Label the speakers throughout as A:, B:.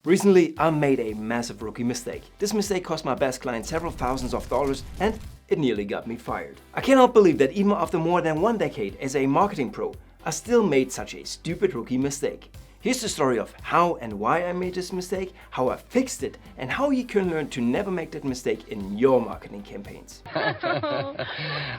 A: Recently, I made a massive rookie mistake. This mistake cost my best client several thousands of dollars and it nearly got me fired. I cannot believe that even after more than 1 decade as a marketing pro, I still made such a stupid rookie mistake. Here's the story of how and why I made this mistake, how I fixed it, and how you can learn to never make that mistake in your marketing campaigns.
B: Oh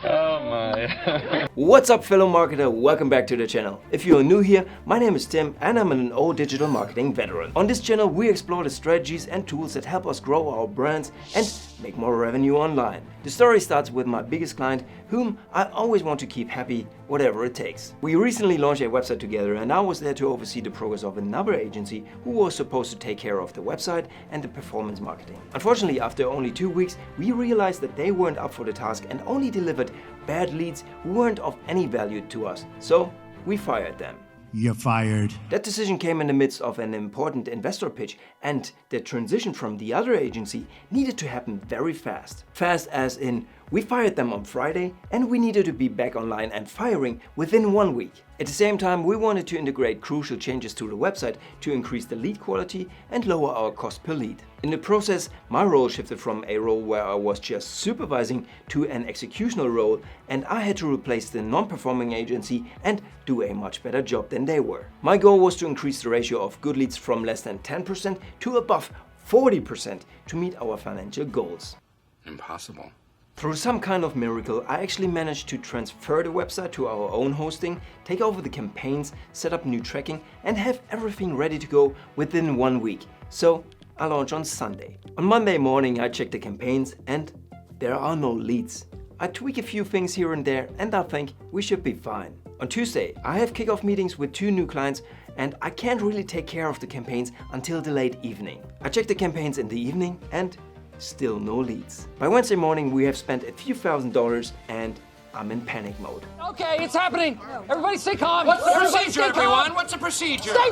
B: my.
A: What's up, fellow marketer? Welcome back to the channel. If you're new here, my name is Tim and I'm an old digital marketing veteran. On this channel, we explore the strategies and tools that help us grow our brands and make more revenue online. The story starts with my biggest client, whom I always want to keep happy, whatever it takes. We recently launched a website together and I was there to oversee the progress of another agency who was supposed to take care of the website and the performance marketing. Unfortunately, after only 2 weeks, we realized that they weren't up for the task and only delivered bad leads who weren't of any value to us. So we fired them.
C: You're fired.
A: That decision came in the midst of an important investor pitch, and the transition from the other agency needed to happen very fast. Fast as in, we fired them on Friday and we needed to be back online and firing within 1 week. At the same time, we wanted to integrate crucial changes to the website to increase the lead quality and lower our cost per lead. In the process, my role shifted from a role where I was just supervising to an executional role, and I had to replace the non-performing agency and do a much better job than they were. My goal was to increase the ratio of good leads from less than 10% to above 40% to meet our financial goals.
B: Impossible.
A: Through some kind of miracle, I actually managed to transfer the website to our own hosting, take over the campaigns, set up new tracking, and have everything ready to go within 1 week. So I launched on Sunday. On Monday morning, I checked the campaigns and there are no leads. I tweak a few things here and there and I think we should be fine. On Tuesday, I have kickoff meetings with 2 new clients and I can't really take care of the campaigns until the late evening. I check the campaigns in the evening and still no leads. By Wednesday morning, we have spent a few $1,000s and I'm in panic mode.
D: Okay, it's happening. Everybody stay calm.
E: What's the
D: Everybody
E: procedure,
D: stay calm.
E: everyone? What's the procedure?
D: Stay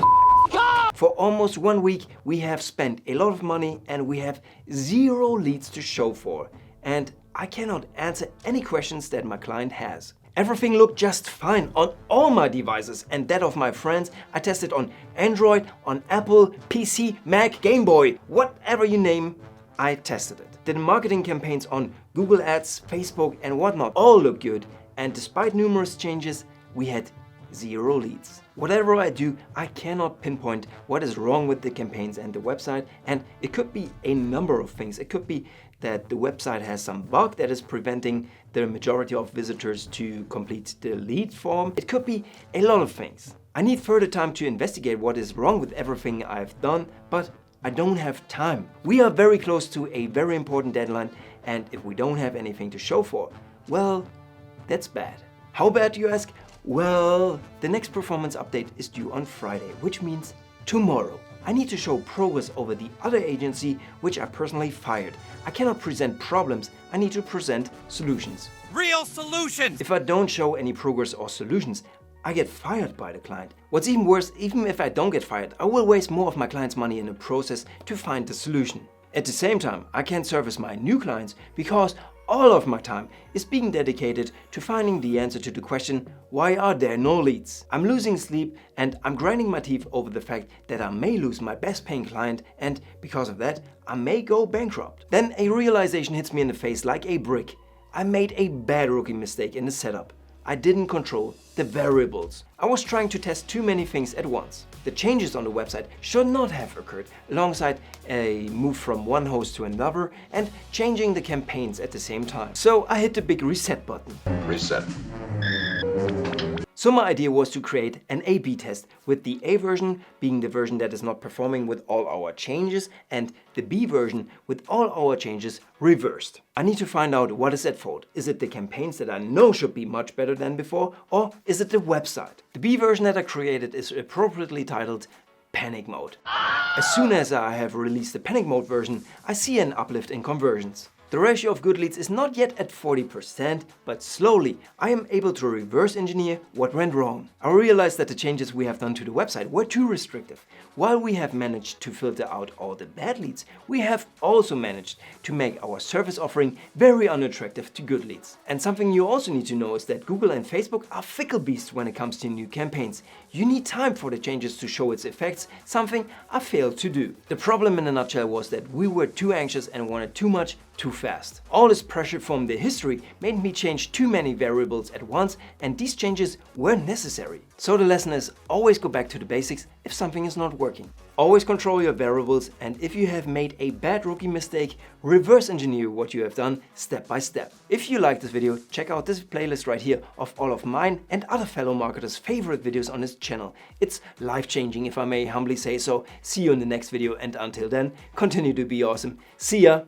D: calm.
A: For almost 1 week, we have spent a lot of money and we have 0 leads to show for. And I cannot answer any questions that my client has. Everything looked just fine on all my devices and that of my friends. I tested on Android, on Apple, PC, Mac, Game Boy, whatever you name, I tested it. The marketing campaigns on Google Ads, Facebook and whatnot all look good, and despite numerous changes, we had 0 leads. Whatever I do, I cannot pinpoint what is wrong with the campaigns and the website, and it could be a number of things. It could be that the website has some bug that is preventing the majority of visitors to complete the lead form. It could be a lot of things. I need further time to investigate what is wrong with everything I've done, but I don't have time. We are very close to a very important deadline, and if we don't have anything to show for, well, that's bad. How bad, you ask? Well, the next performance update is due on Friday, which means tomorrow. I need to show progress over the other agency, which I personally fired. I cannot present problems, I need to present solutions.
E: Real solutions!
A: If I don't show any progress or solutions, I get fired by the client. What's even worse, even if I don't get fired, I will waste more of my client's money in the process to find the solution. At the same time, I can't service my new clients because all of my time is being dedicated to finding the answer to the question, why are there no leads? I'm losing sleep and I'm grinding my teeth over the fact that I may lose my best paying client and because of that, I may go bankrupt. Then a realization hits me in the face like a brick. I made a bad rookie mistake in the setup. I didn't control the variables. I was trying to test too many things at once. The changes on the website should not have occurred alongside a move from one host to another and changing the campaigns at the same time. So I hit the big reset button.
B: Reset.
A: So my idea was to create an A/B test with the A version being the version that is not performing with all our changes and the B version with all our changes reversed. I need to find out what is at fault. Is it the campaigns that I know should be much better than before, or is it the website? The B version that I created is appropriately titled Panic Mode. As soon as I have released the Panic Mode version, I see an uplift in conversions. The ratio of good leads is not yet at 40%, but slowly I am able to reverse engineer what went wrong. I realized that the changes we have done to the website were too restrictive. While we have managed to filter out all the bad leads, we have also managed to make our service offering very unattractive to good leads. And something you also need to know is that Google and Facebook are fickle beasts when it comes to new campaigns. You need time for the changes to show its effects, something I failed to do. The problem in a nutshell was that we were too anxious and wanted too much too fast. All this pressure from the history made me change too many variables at once, and these changes weren't necessary. So the lesson is, always go back to the basics if something is not working. Always control your variables, and if you have made a bad rookie mistake, reverse engineer what you have done step by step. If you like this video, check out this playlist right here of all of mine and other fellow marketers' favorite videos on this channel. It's life-changing, if I may humbly say so. See you in the next video, and until then, continue to be awesome. See ya!